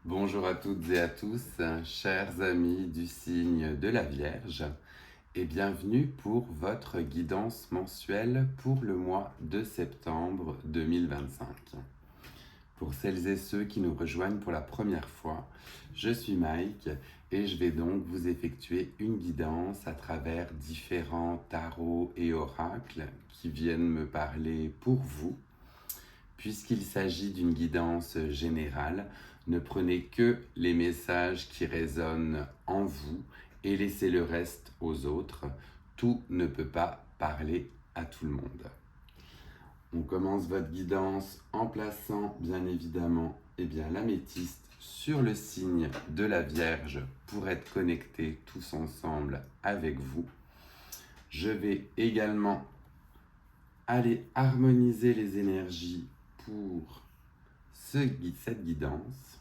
Bonjour à toutes et à tous, chers amis du signe de la Vierge, et bienvenue pour votre guidance mensuelle pour le mois de septembre 2025. Pour celles et ceux qui nous rejoignent pour la première fois, je suis Mike et je vais donc vous effectuer une guidance à travers différents tarots et oracles qui viennent me parler pour vous. Puisqu'il s'agit d'une guidance générale, ne prenez que les messages qui résonnent en vous et laissez le reste aux autres. Tout ne peut pas parler à tout le monde. On commence votre guidance en plaçant bien évidemment l'améthyste sur le signe de la Vierge pour être connectés tous ensemble avec vous. Je vais également aller harmoniser les énergies pour cette guidance.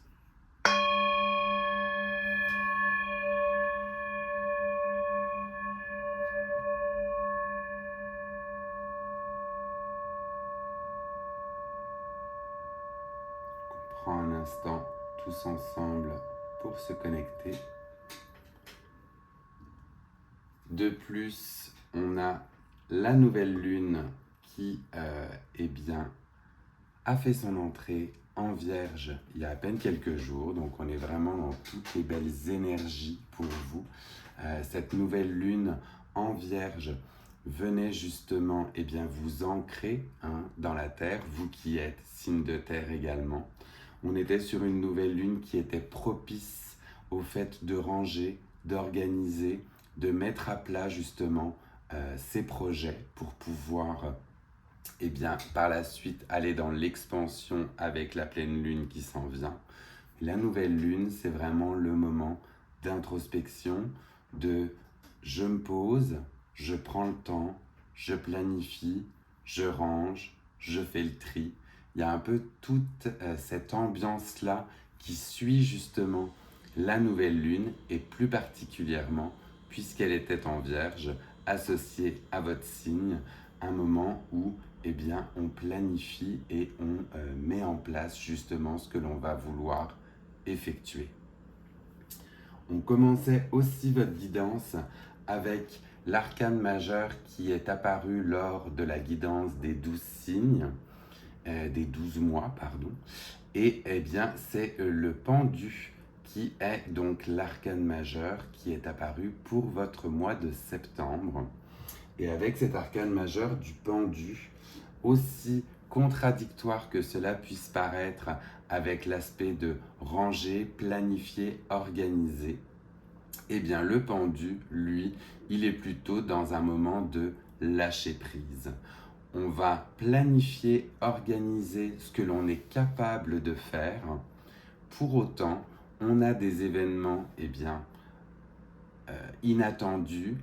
On prend un instant tous ensemble pour se connecter. De plus, on a la nouvelle lune qui a fait son entrée en Vierge il y a à peine quelques jours. Donc on est vraiment dans toutes les belles énergies pour vous. Cette nouvelle lune en Vierge venez justement vous ancrer dans la terre, vous qui êtes signe de terre également. On était sur une nouvelle lune qui était propice au fait de ranger, d'organiser, de mettre à plat justement ses projets pour pouvoir par la suite aller dans l'expansion avec la pleine lune qui s'en vient. La nouvelle lune, c'est vraiment le moment d'introspection, de je me pose, je prends le temps, je planifie, je range, je fais le tri. Il y a un peu toute cette ambiance-là qui suit justement la nouvelle lune et plus particulièrement, puisqu'elle était en Vierge, associée à votre signe, un moment où on planifie et on met en place justement ce que l'on va vouloir effectuer. On commençait aussi votre guidance avec l'arcane majeur qui est apparu lors de la guidance des 12 signes, des 12 mois, pardon. Et c'est le pendu qui est donc l'arcane majeur qui est apparu pour votre mois de septembre. Et avec cet arcane majeur du pendu, aussi contradictoire que cela puisse paraître avec l'aspect de ranger, planifier, organiser, le pendu, lui, il est plutôt dans un moment de lâcher prise. On va planifier, organiser ce que l'on est capable de faire. Pour autant, on a des événements inattendus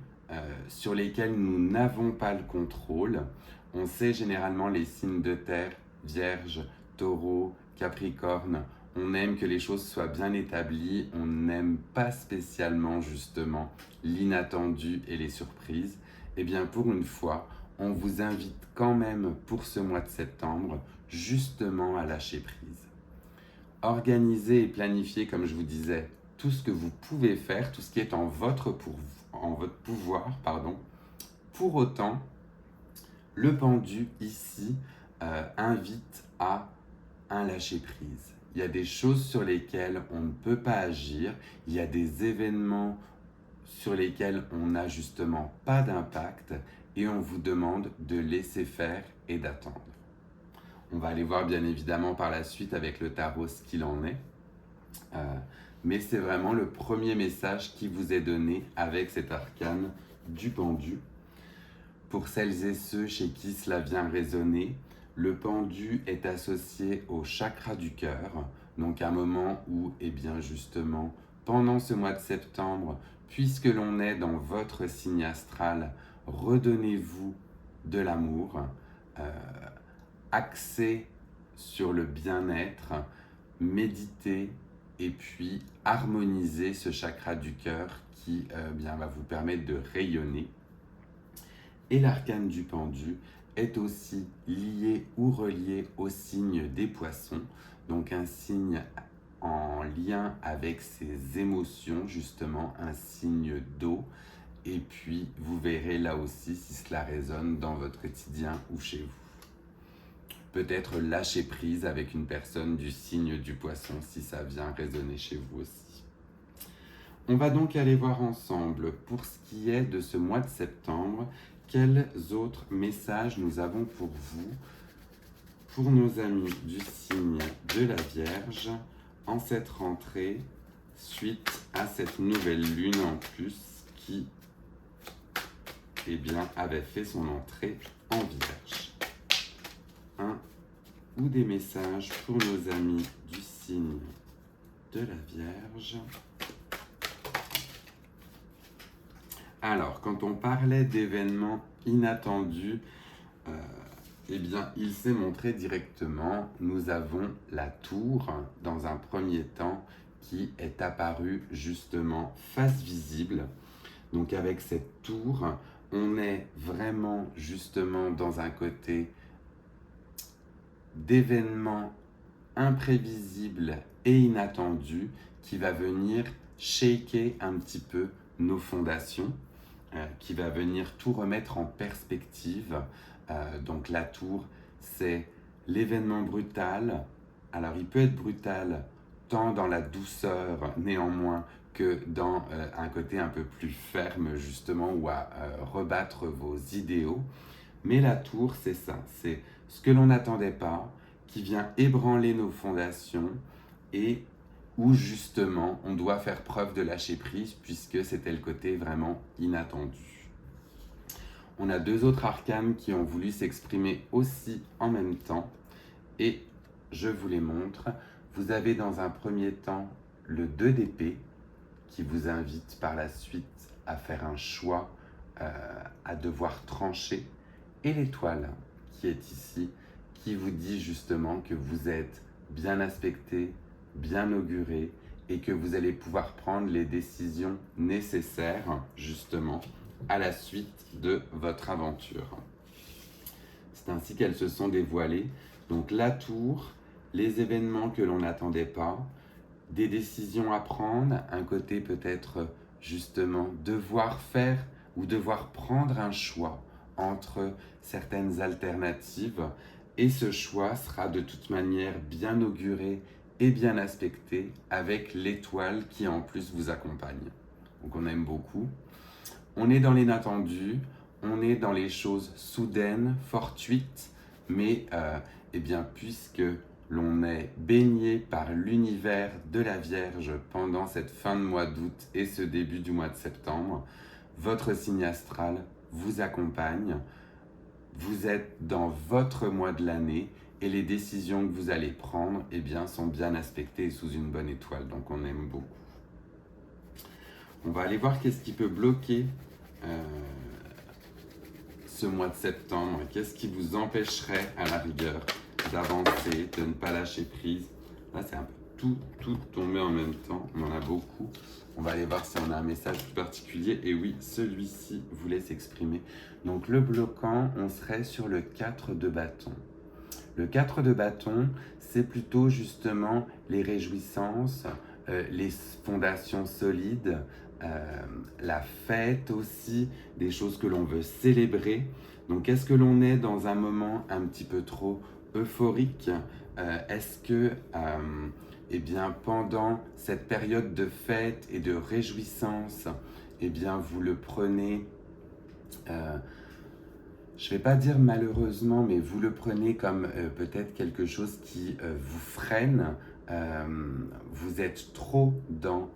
sur lesquels nous n'avons pas le contrôle. On sait généralement les signes de terre, Vierge, Taureau, Capricorne. On aime que les choses soient bien établies. On n'aime pas spécialement justement l'inattendu et les surprises. Pour une fois, on vous invite quand même pour ce mois de septembre justement à lâcher prise. Organisez et planifiez, comme je vous disais, tout ce que vous pouvez faire, tout ce qui est en votre pouvoir. Pour autant, le pendu ici invite à un lâcher-prise. Il y a des choses sur lesquelles on ne peut pas agir, il y a des événements sur lesquels on n'a justement pas d'impact et on vous demande de laisser faire et d'attendre. On va aller voir bien évidemment par la suite avec le tarot ce qu'il en est. Mais c'est vraiment le premier message qui vous est donné avec cet arcane du pendu. Pour celles et ceux chez qui cela vient résonner, le pendu est associé au chakra du cœur, donc un moment où, justement, pendant ce mois de septembre, puisque l'on est dans votre signe astral, redonnez-vous de l'amour, axez sur le bien-être, méditez et puis harmonisez ce chakra du cœur qui va vous permettre de rayonner. Et l'arcane du pendu est aussi lié ou relié au signe des poissons, donc un signe en lien avec ses émotions, justement, un signe d'eau. Et puis, vous verrez là aussi si cela résonne dans votre quotidien ou chez vous. Peut-être lâcher prise avec une personne du signe du poisson si ça vient résonner chez vous aussi. On va donc aller voir ensemble, pour ce qui est de ce mois de septembre, quels autres messages nous avons pour vous, pour nos amis du signe de la Vierge, en cette rentrée, suite à cette nouvelle lune en plus qui avait fait son entrée en Vierge. Ou des messages pour nos amis du signe de la Vierge. Alors, quand on parlait d'événements inattendus, il s'est montré directement. Nous avons la tour, dans un premier temps, qui est apparue justement face visible. Donc avec cette tour, on est vraiment justement dans un côté d'événements imprévisibles et inattendus qui va venir shaker un petit peu nos fondations, qui va venir tout remettre en perspective. Donc la tour, c'est l'événement brutal. Alors il peut être brutal tant dans la douceur néanmoins que dans un côté un peu plus ferme justement ou à rebattre vos idéaux. Mais la tour, c'est ça, c'est ce que l'on n'attendait pas, qui vient ébranler nos fondations et où justement on doit faire preuve de lâcher prise puisque c'était le côté vraiment inattendu. On a deux autres arcanes qui ont voulu s'exprimer aussi en même temps et je vous les montre. Vous avez dans un premier temps le 2 d'épée qui vous invite par la suite à faire un choix, à devoir trancher, et l'étoile qui est ici, qui vous dit justement que vous êtes bien aspecté, bien auguré et que vous allez pouvoir prendre les décisions nécessaires justement à la suite de votre aventure. C'est ainsi qu'elles se sont dévoilées. Donc la tour, les événements que l'on n'attendait pas, des décisions à prendre, un côté peut-être justement devoir faire ou devoir prendre un choix entre certaines alternatives et ce choix sera de toute manière bien auguré et bien aspecté avec l'étoile qui en plus vous accompagne. Donc on aime beaucoup. On est dans l'inattendu, on est dans les choses soudaines, fortuites, mais puisque l'on est baigné par l'univers de la Vierge pendant cette fin de mois d'août et ce début du mois de septembre, votre signe astral vous accompagne. Vous êtes dans votre mois de l'année et les décisions que vous allez prendre sont bien aspectées et sous une bonne étoile. Donc on aime beaucoup. On va aller voir qu'est-ce qui peut bloquer ce mois de septembre. Qu'est-ce qui vous empêcherait à la rigueur d'avancer, de ne pas lâcher prise. Là, c'est un peu tout tombé en même temps. On en a beaucoup. On va aller voir si on a un message plus particulier. Et oui, celui-ci voulait s'exprimer. Donc, le bloquant, on serait sur le 4 de bâton. Le 4 de bâton, c'est plutôt justement les réjouissances, les fondations solides, la fête aussi, des choses que l'on veut célébrer. Donc, est-ce que l'on est dans un moment un petit peu trop euphorique? Est-ce que pendant cette période de fête et de réjouissance, vous le prenez, je ne vais pas dire malheureusement, mais vous le prenez comme peut-être quelque chose qui vous freine, vous êtes trop dans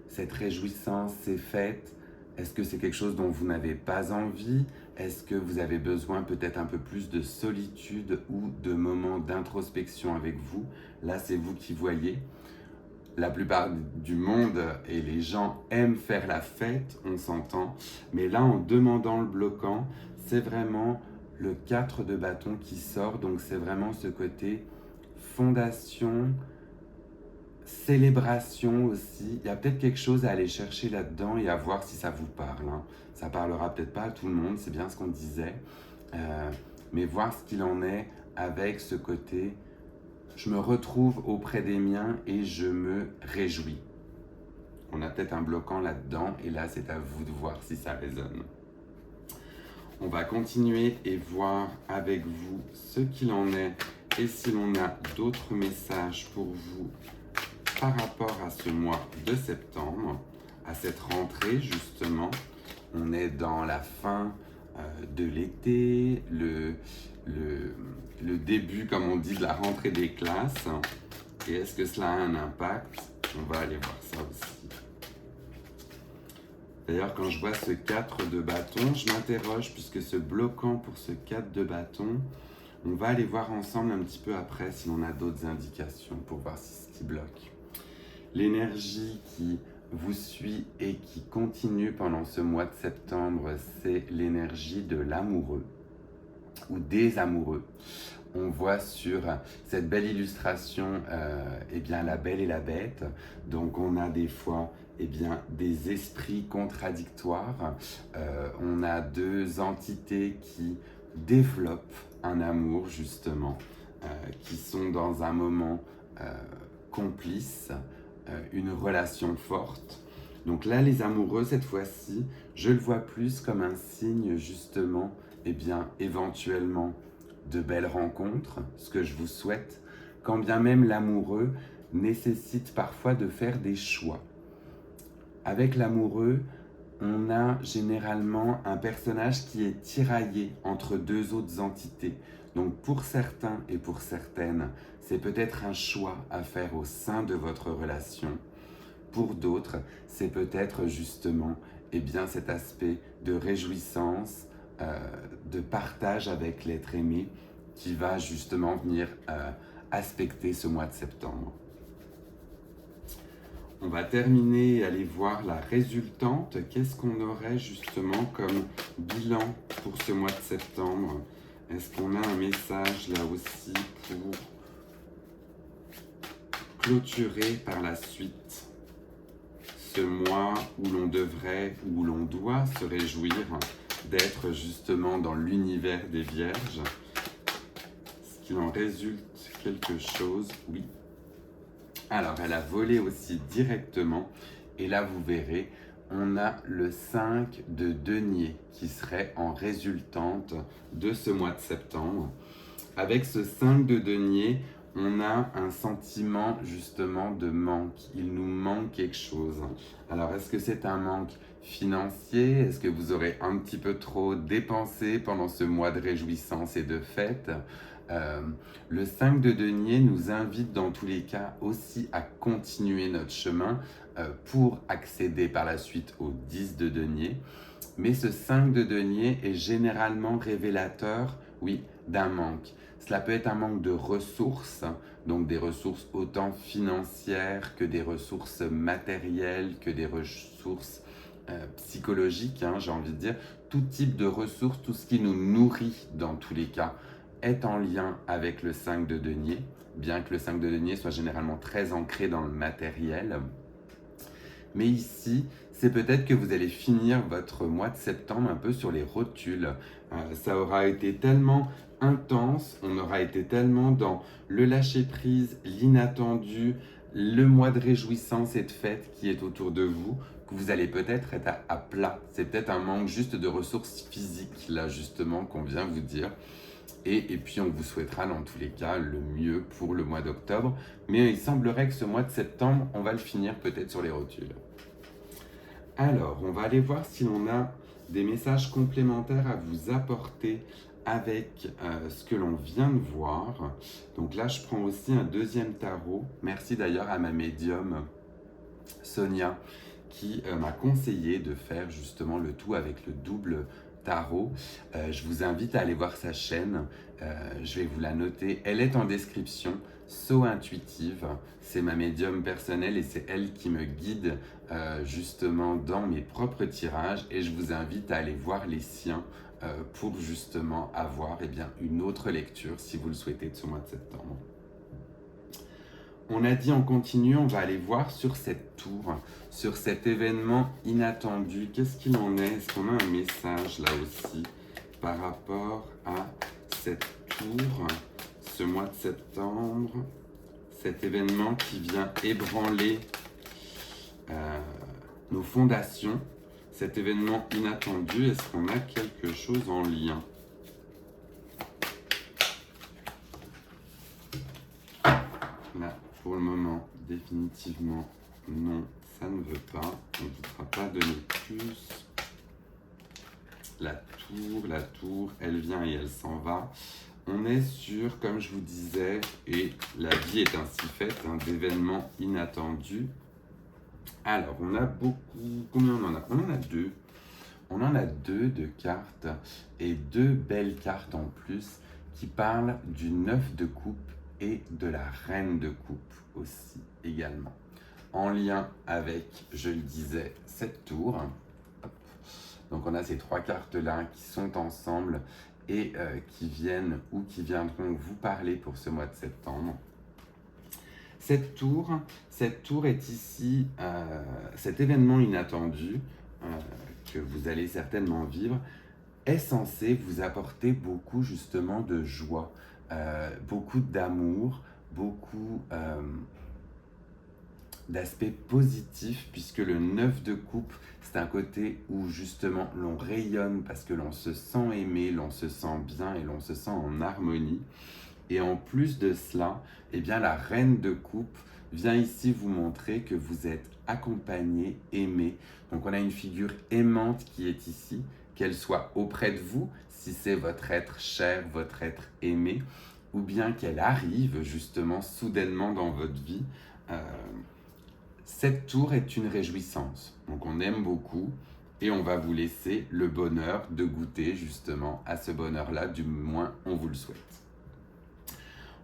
cette réjouissance, ces fêtes. Est-ce que c'est quelque chose dont vous n'avez pas envie? Est-ce que vous avez besoin peut-être un peu plus de solitude ou de moments d'introspection avec vous? Là, c'est vous qui voyez. La plupart du monde et les gens aiment faire la fête, on s'entend. Mais là, en demandant le bloquant, c'est vraiment le 4 de bâton qui sort. Donc, c'est vraiment ce côté fondation, célébration aussi. Il y a peut-être quelque chose à aller chercher là-dedans et à voir si ça vous parle. Ça parlera peut-être pas à tout le monde, c'est bien ce qu'on disait. Mais voir ce qu'il en est avec ce côté Je me retrouve auprès des miens et je me réjouis. On a peut-être un bloquant là-dedans et là, c'est à vous de voir si ça résonne. On va continuer et voir avec vous ce qu'il en est et si l'on a d'autres messages pour vous par rapport à ce mois de septembre, à cette rentrée justement. On est dans la fin de l'été, le début, comme on dit, de la rentrée des classes. Et est-ce que cela a un impact? On va aller voir ça aussi. D'ailleurs, quand je vois ce 4 de bâton, je m'interroge puisque ce bloquant pour ce 4 de bâton, on va aller voir ensemble un petit peu après si l'on a d'autres indications pour voir si ce qui bloque. L'énergie qui vous suit et qui continue pendant ce mois de septembre, c'est l'énergie de l'amoureux ou des amoureux. On voit sur cette belle illustration eh bien, la belle et la bête. Donc on a des fois eh bien, des esprits contradictoires. On a deux entités qui développent un amour justement, qui sont dans un moment complice, une relation forte. Donc là, les amoureux, cette fois-ci, je le vois plus comme un signe justement, eh bien, éventuellement, de belles rencontres, ce que je vous souhaite, quand bien même l'amoureux nécessite parfois de faire des choix. Avec l'amoureux, on a généralement un personnage qui est tiraillé entre deux autres entités. Donc pour certains et pour certaines, c'est peut-être un choix à faire au sein de votre relation. Pour d'autres, c'est peut-être justement eh bien, cet aspect de réjouissance, de partage avec l'être aimé qui va justement venir aspecter ce mois de septembre. On va terminer et aller voir la résultante. Qu'est-ce qu'on aurait justement comme bilan pour ce mois de septembre? Est-ce qu'on a un message là aussi pour clôturer par la suite ce mois où l'on devrait, où l'on doit se réjouir d'être justement dans l'univers des Vierges? Est-ce qu'il en résulte quelque chose? Oui. Alors, elle a volé aussi directement. Et là, vous verrez, on a le 5 de denier qui serait en résultante de ce mois de septembre. Avec ce 5 de denier, on a un sentiment justement de manque. Il nous manque quelque chose. Alors, est-ce que c'est un manque financier? Est-ce que vous aurez un petit peu trop dépensé pendant ce mois de réjouissance et de fête? Le 5 de denier nous invite dans tous les cas aussi à continuer notre chemin pour accéder par la suite au 10 de denier. Mais ce 5 de denier est généralement révélateur, oui, d'un manque. Cela peut être un manque de ressources, donc des ressources autant financières que des ressources matérielles, que des ressources psychologiques, j'ai envie de dire. Tout type de ressources, tout ce qui nous nourrit dans tous les cas, est en lien avec le 5 de denier, bien que le 5 de denier soit généralement très ancré dans le matériel. Mais ici, c'est peut-être que vous allez finir votre mois de septembre un peu sur les rotules. Ça aura été tellement intense, on aura été tellement dans le lâcher-prise, l'inattendu, le mois de réjouissance et de fête qui est autour de vous, que vous allez peut-être être à plat. C'est peut-être un manque juste de ressources physiques, là justement, qu'on vient vous dire. Et puis on vous souhaitera dans tous les cas le mieux pour le mois d'octobre. Mais il semblerait que ce mois de septembre, on va le finir peut-être sur les rotules. Alors, on va aller voir si l'on a des messages complémentaires à vous apporter avec ce que l'on vient de voir. Donc là, je prends aussi un deuxième tarot. Merci d'ailleurs à ma médium Sonia qui m'a conseillé de faire justement le tout avec le double tarot. Je vous invite à aller voir sa chaîne, je vais vous la noter, elle est en description. So Intuitive, c'est ma médium personnelle et c'est elle qui me guide justement dans mes propres tirages, et je vous invite à aller voir les siens pour justement avoir bien, une autre lecture si vous le souhaitez de ce mois de septembre. On a dit en continu, on va aller voir sur cette tour, sur cet événement inattendu. Qu'est-ce qu'il en est? Est-ce qu'on a un message là aussi par rapport à cette tour, ce mois de septembre? cet événement qui vient ébranler nos fondations, cet événement inattendu, est-ce qu'on a quelque chose en lien? Là, pour le moment, définitivement, non, ça ne veut pas. On ne vous fera pas donner plus. La tour, elle vient et elle s'en va. On est sur, comme je vous disais, et la vie est ainsi faite, d'événements inattendus. Alors, on a beaucoup... Combien on en a? On en a deux. On en a deux de cartes et deux belles cartes en plus qui parlent du 9 de coupe et de la reine de coupe aussi également. En lien avec, je le disais, cette tour. Hop. Donc on a ces trois cartes-là qui sont ensemble et qui viennent ou qui viendront vous parler pour ce mois de septembre. Cette tour est ici, cet événement inattendu que vous allez certainement vivre, est censé vous apporter beaucoup justement de joie, beaucoup d'amour, beaucoup d'aspects positifs, puisque le 9 de coupe, c'est un côté où justement l'on rayonne parce que l'on se sent aimé, l'on se sent bien et l'on se sent en harmonie. Et en plus de cela, eh bien, la reine de coupe vient ici vous montrer que vous êtes accompagné, aimé. Donc on a une figure aimante qui est ici, qu'elle soit auprès de vous, si c'est votre être cher, votre être aimé, ou bien qu'elle arrive justement soudainement dans votre vie. Cette tour est une réjouissance, donc on aime beaucoup et on va vous laisser le bonheur de goûter justement à ce bonheur-là, du moins on vous le souhaite.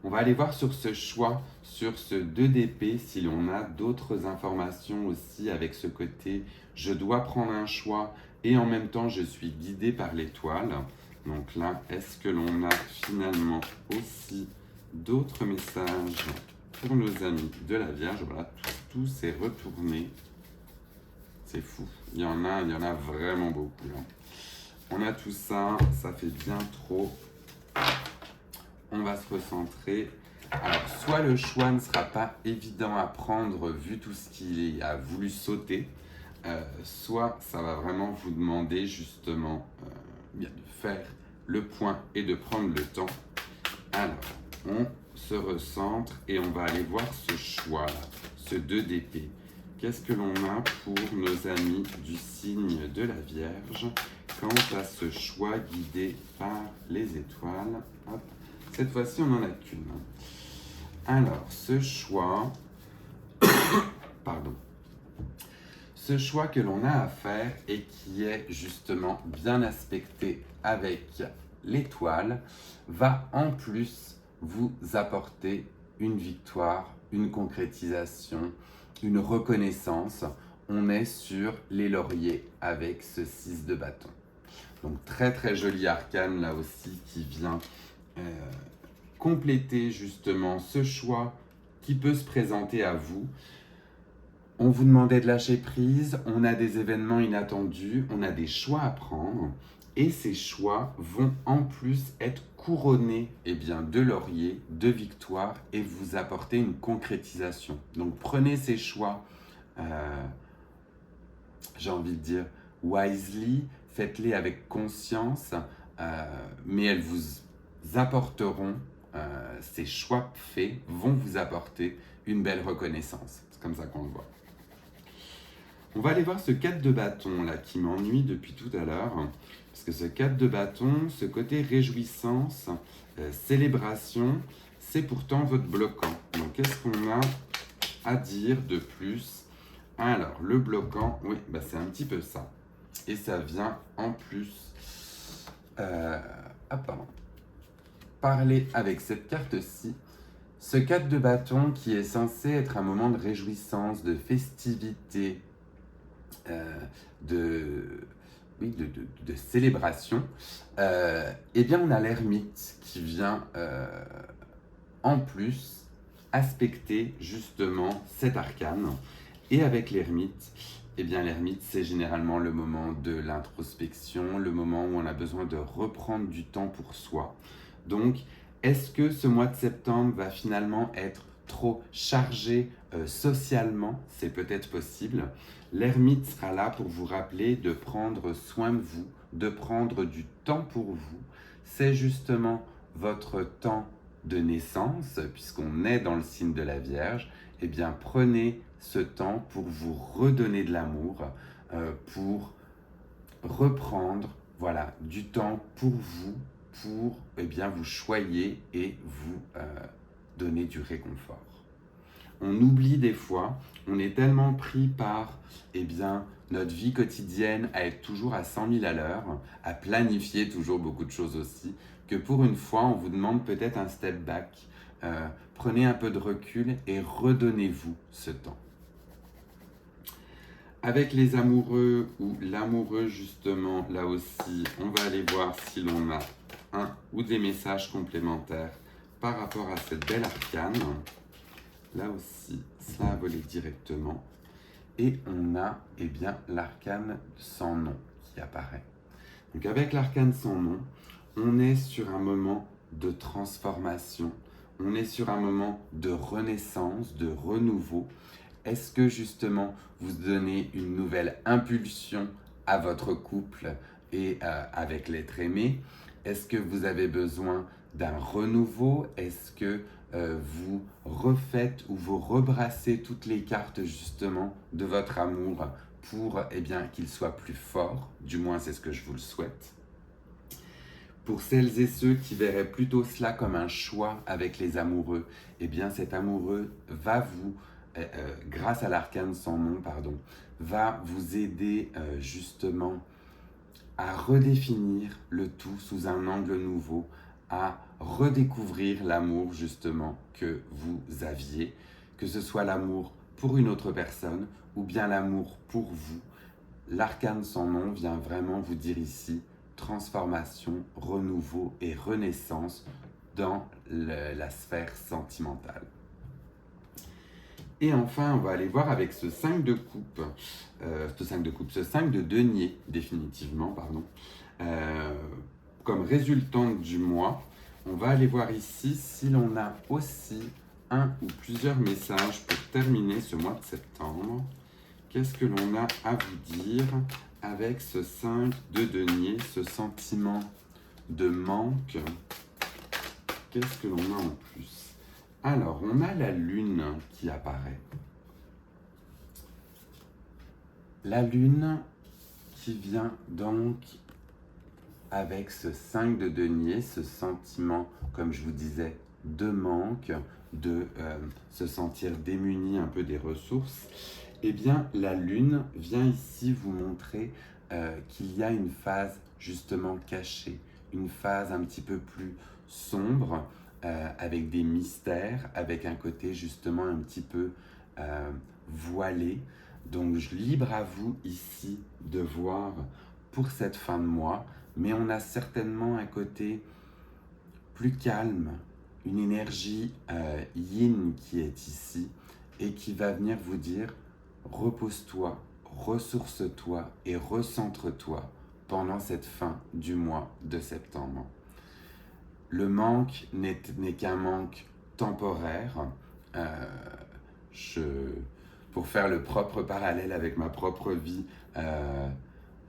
On va aller voir sur ce choix, sur ce 2 d'épée, si l'on a d'autres informations aussi avec ce côté « je dois prendre un choix et en même temps je suis guidé par l'étoile ». Donc là, est-ce que l'on a finalement aussi d'autres messages pour nos amis de la Vierge? Voilà, tout s'est retourné. C'est fou. Il y en a vraiment beaucoup. Là. On a tout ça, ça fait bien trop. On va se recentrer. Alors, soit le choix ne sera pas évident à prendre vu tout ce qu'il a voulu sauter, soit ça va vraiment vous demander justement de faire le point et de prendre le temps. Alors, on se recentre et on va aller voir ce choix-là, ce 2 d'épée. Qu'est-ce que l'on a pour nos amis du signe de la Vierge quant à ce choix guidé par les étoiles? Hop. Cette fois-ci, on n'en a qu'une. Alors, ce choix... Pardon. Ce choix que l'on a à faire et qui est justement bien aspecté avec l'étoile va en plus vous apporter une victoire, une concrétisation, une reconnaissance. On est sur les lauriers avec ce 6 de bâton. Donc très très joli arcane là aussi qui vient compléter justement ce choix qui peut se présenter à vous. On vous demandait de lâcher prise, on a des événements inattendus, on a des choix à prendre et ces choix vont en plus être couronnés de lauriers, de victoires et vous apporter une concrétisation. Donc prenez ces choix, j'ai envie de dire wisely, faites-les avec conscience, mais elles vous apporteront, ces choix faits vont vous apporter une belle reconnaissance. C'est comme ça qu'on le voit. On va aller voir ce 4 de bâton là qui m'ennuie depuis tout à l'heure. Parce que ce 4 de bâton, ce côté réjouissance, célébration, c'est pourtant votre bloquant. Donc qu'est-ce qu'on a à dire de plus? Alors le bloquant, oui, c'est un petit peu ça. Et ça vient en plus parler avec cette carte-ci. Ce 4 de bâton qui est censé être un moment de réjouissance, de festivité, de célébration, eh bien on a l'ermite qui vient en plus aspecter justement cet arcane. Et avec l'ermite, eh bien l'ermite c'est généralement le moment de l'introspection, le moment où on a besoin de reprendre du temps pour soi. Donc est-ce que ce mois de septembre va finalement être trop chargé socialement, c'est peut-être possible. L'ermite sera là pour vous rappeler de prendre soin de vous, de prendre du temps pour vous. C'est justement votre temps de naissance, puisqu'on est dans le signe de la Vierge. Eh bien, prenez ce temps pour vous redonner de l'amour, pour reprendre voilà, du temps pour vous, pour vous choyer et vous donner du réconfort. On oublie des fois, on est tellement pris par notre vie quotidienne à être toujours à 100 000 à l'heure, à planifier toujours beaucoup de choses aussi, que pour une fois, on vous demande peut-être un step back. Prenez un peu de recul et redonnez-vous ce temps. Avec les amoureux ou l'amoureux, justement, là aussi, on va aller voir si l'on a un ou des messages complémentaires par rapport à cette belle arcane. Là aussi, ça a volé directement. Et on a l'arcane sans nom qui apparaît. Donc avec l'arcane sans nom, on est sur un moment de transformation, on est sur un moment de renaissance, de renouveau. Est-ce que justement vous donnez une nouvelle impulsion à votre couple et avec l'être aimé? Est-ce que vous avez besoin d'un renouveau? Est-ce que vous refaites ou vous rebrassez toutes les cartes justement de votre amour pour qu'il soit plus fort? Du moins, c'est ce que je vous le souhaite. Pour celles et ceux qui verraient plutôt cela comme un choix avec les amoureux, cet amoureux va vous, grâce à l'arcane sans nom, va vous aider justement à redéfinir le tout sous un angle nouveau, à redécouvrir l'amour justement que vous aviez, que ce soit l'amour pour une autre personne ou bien l'amour pour vous. L'arcane sans nom vient vraiment vous dire ici transformation, renouveau et renaissance dans la sphère sentimentale. Et enfin, on va aller voir avec ce 5 de coupe, ce 5 de denier, définitivement, comme résultante du mois. On va aller voir ici si l'on a aussi un ou plusieurs messages pour terminer ce mois de septembre. Qu'est-ce que l'on a à vous dire avec ce 5 de denier, ce sentiment de manque? Qu'est-ce que l'on a en plus? Alors, on a la lune qui apparaît. La lune qui vient donc avec ce 5 de denier, ce sentiment, comme je vous disais, de manque, de se sentir démuni un peu des ressources. La lune vient ici vous montrer qu'il y a une phase justement cachée, une phase un petit peu plus sombre, avec des mystères, avec un côté justement un petit peu voilé. Donc libre à vous ici de voir pour cette fin de mois, mais on a certainement un côté plus calme, une énergie yin qui est ici et qui va venir vous dire repose-toi, ressource-toi et recentre-toi pendant cette fin du mois de septembre. Le manque n'est qu'un manque temporaire. Pour faire le propre parallèle avec ma propre vie,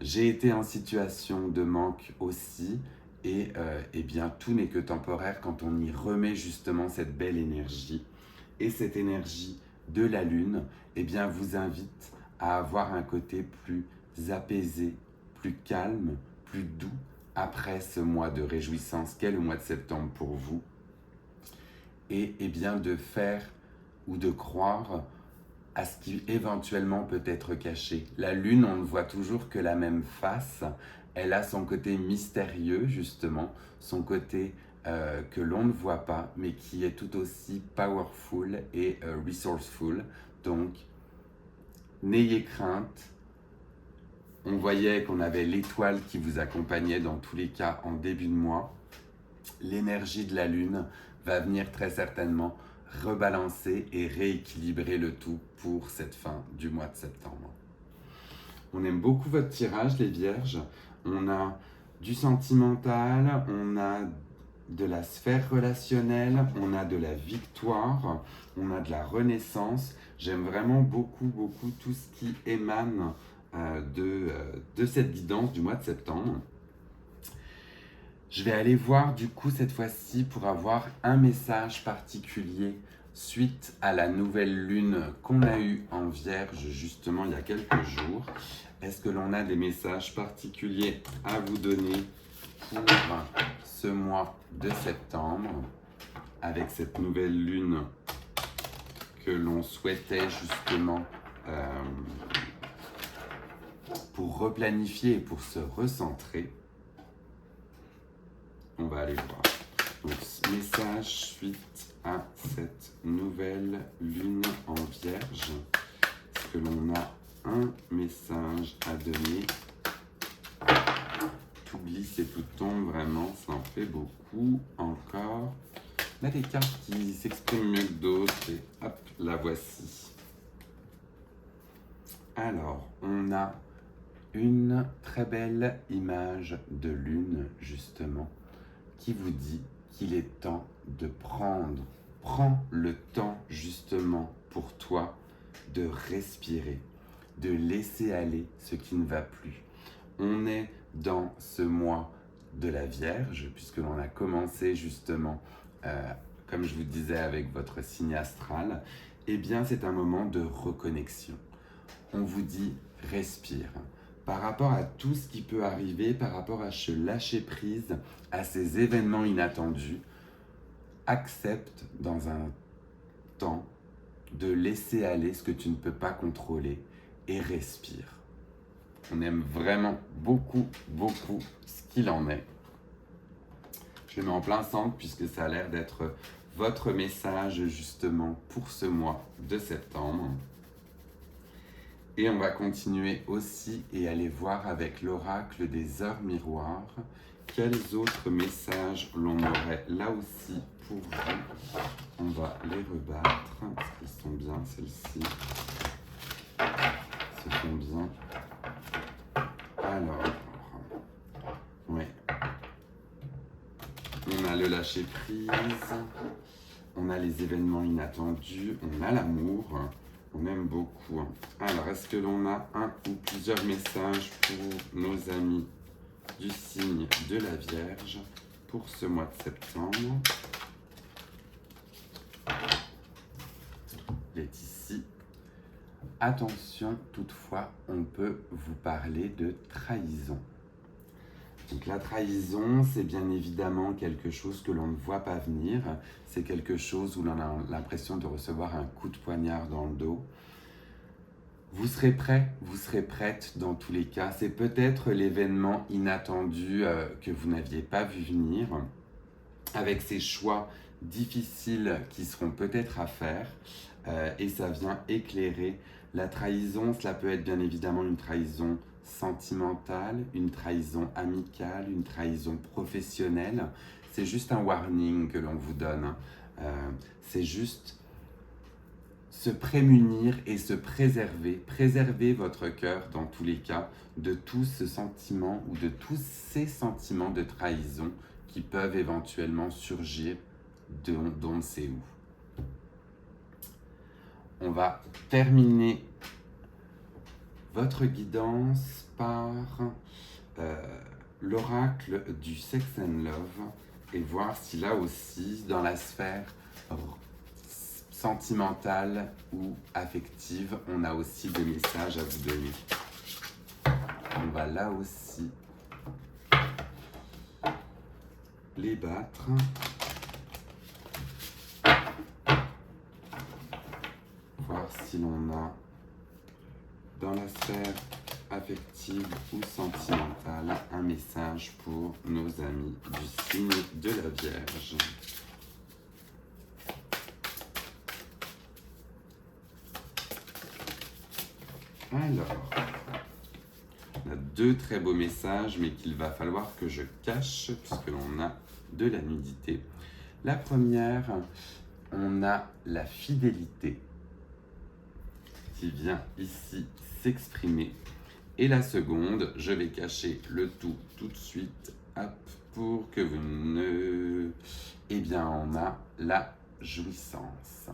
j'ai été en situation de manque aussi. Et tout n'est que temporaire quand on y remet justement cette belle énergie. Et cette énergie de la lune vous invite à avoir un côté plus apaisé, plus calme, plus doux après ce mois de réjouissance qu'est le mois de septembre pour vous. Et de faire ou de croire à ce qui éventuellement peut être caché. La lune, on ne voit toujours que la même face. Elle a son côté mystérieux, justement, son côté que l'on ne voit pas, mais qui est tout aussi powerful et resourceful. Donc, n'ayez crainte. On voyait qu'on avait l'étoile qui vous accompagnait dans tous les cas en début de mois. L'énergie de la lune va venir très certainement rebalancer et rééquilibrer le tout pour cette fin du mois de septembre. On aime beaucoup votre tirage, les vierges. On a du sentimental, on a de la sphère relationnelle, on a de la victoire, on a de la renaissance. J'aime vraiment beaucoup tout ce qui émane de cette guidance du mois de septembre. Je vais aller voir du coup cette fois-ci pour avoir un message particulier suite à la nouvelle lune qu'on a eue en Vierge justement il y a quelques jours. Est-ce que l'on a des messages particuliers à vous donner pour ce mois de septembre avec cette nouvelle lune que l'on souhaitait justement pour replanifier et pour se recentrer? On va aller voir. Donc, message suite à cette nouvelle lune en Vierge. Est-ce que l'on a un message à donner? Tout glisse et tout tombe, vraiment, ça en fait beaucoup. Encore. On a des cartes qui s'expriment mieux que d'autres et hop, la voici. Alors, on a une très belle image de lune, justement, qui vous dit qu'il est temps de prends le temps justement pour toi de respirer, de laisser aller ce qui ne va plus. On est dans ce mois de la Vierge, puisque l'on a commencé justement, comme je vous disais, avec votre signe astral. Eh bien, c'est un moment de reconnexion. On vous dit respire. Par rapport à tout ce qui peut arriver, par rapport à ce lâcher prise, à ces événements inattendus, accepte dans un temps de laisser aller ce que tu ne peux pas contrôler et respire. On aime vraiment beaucoup ce qu'il en est. Je le mets en plein centre puisque ça a l'air d'être votre message justement pour ce mois de septembre. Et on va continuer aussi et aller voir avec l'oracle des heures miroirs quels autres messages l'on aurait là aussi pour vous. On va les rebattre. Est-ce qu'ils sont bien celles-ci? Ce sont bien. Alors, oui. On a le lâcher prise. On a les événements inattendus. On a l'amour. On aime beaucoup. Alors, est-ce que l'on a un ou plusieurs messages pour nos amis du signe de la Vierge pour ce mois de septembre? Laetitia. Attention, toutefois, on peut vous parler de trahison. Donc la trahison, c'est bien évidemment quelque chose que l'on ne voit pas venir. C'est quelque chose où l'on a l'impression de recevoir un coup de poignard dans le dos. Vous serez prêt, vous serez prête dans tous les cas. C'est peut-être l'événement inattendu que vous n'aviez pas vu venir, avec ces choix difficiles qui seront peut-être à faire, et ça vient éclairer. La trahison, cela peut être bien évidemment une trahison sentimentale, une trahison amicale, une trahison professionnelle. C'est juste un warning que l'on vous donne. C'est juste se prémunir et se préserver. Préserver votre cœur dans tous les cas de tout ce sentiment ou de tous ces sentiments de trahison qui peuvent éventuellement surgir d'on ne sait où. On va terminer votre guidance par l'oracle du Sex and Love et voir si là aussi, dans la sphère sentimentale ou affective, on a aussi des messages à vous donner. On va là aussi les battre. Voir si l'on a dans la sphère affective ou sentimentale un message pour nos amis du signe de la Vierge. Alors, on a deux très beaux messages, mais qu'il va falloir que je cache, puisque l'on a de la nudité. La première, on a la fidélité qui vient ici s'exprimer. Et la seconde, je vais cacher le tout de suite, hop, pour que vous ne... Eh bien, on a la jouissance.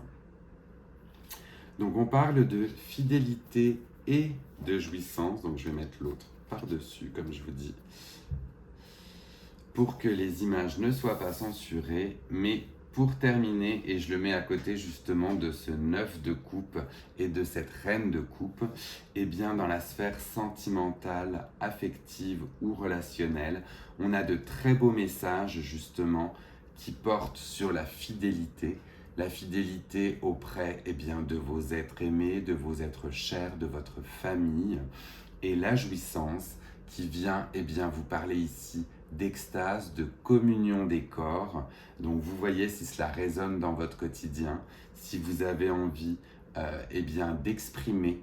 Donc, on parle de fidélité et de jouissance. Donc, je vais mettre l'autre par-dessus, comme je vous dis, pour que les images ne soient pas censurées. Mais pour terminer, et je le mets à côté justement de ce 9 de coupe et de cette reine de coupe, eh bien dans la sphère sentimentale, affective ou relationnelle, on a de très beaux messages justement qui portent sur la fidélité auprès de vos êtres aimés, de vos êtres chers, de votre famille, et la jouissance qui vient vous parler ici d'extase, de communion des corps. Donc vous voyez si cela résonne dans votre quotidien, si vous avez envie d'exprimer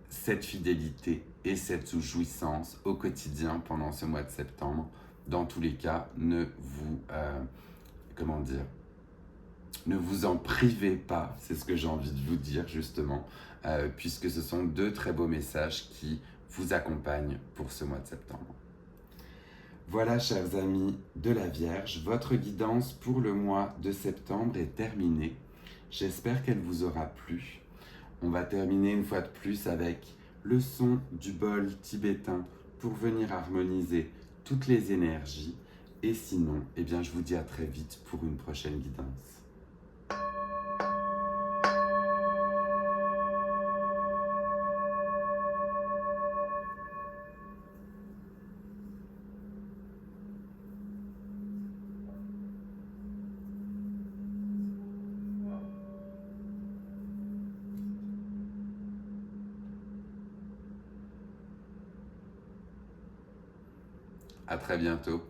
cette fidélité et cette jouissance au quotidien pendant ce mois de septembre. Dans tous les cas, ne vous en privez pas, c'est ce que j'ai envie de vous dire justement, puisque ce sont deux très beaux messages qui vous accompagnent pour ce mois de septembre. Voilà, chers amis de la Vierge, votre guidance pour le mois de septembre est terminée. J'espère qu'elle vous aura plu. On va terminer une fois de plus avec le son du bol tibétain pour venir harmoniser toutes les énergies. Et sinon, je vous dis à très vite pour une prochaine guidance. À très bientôt.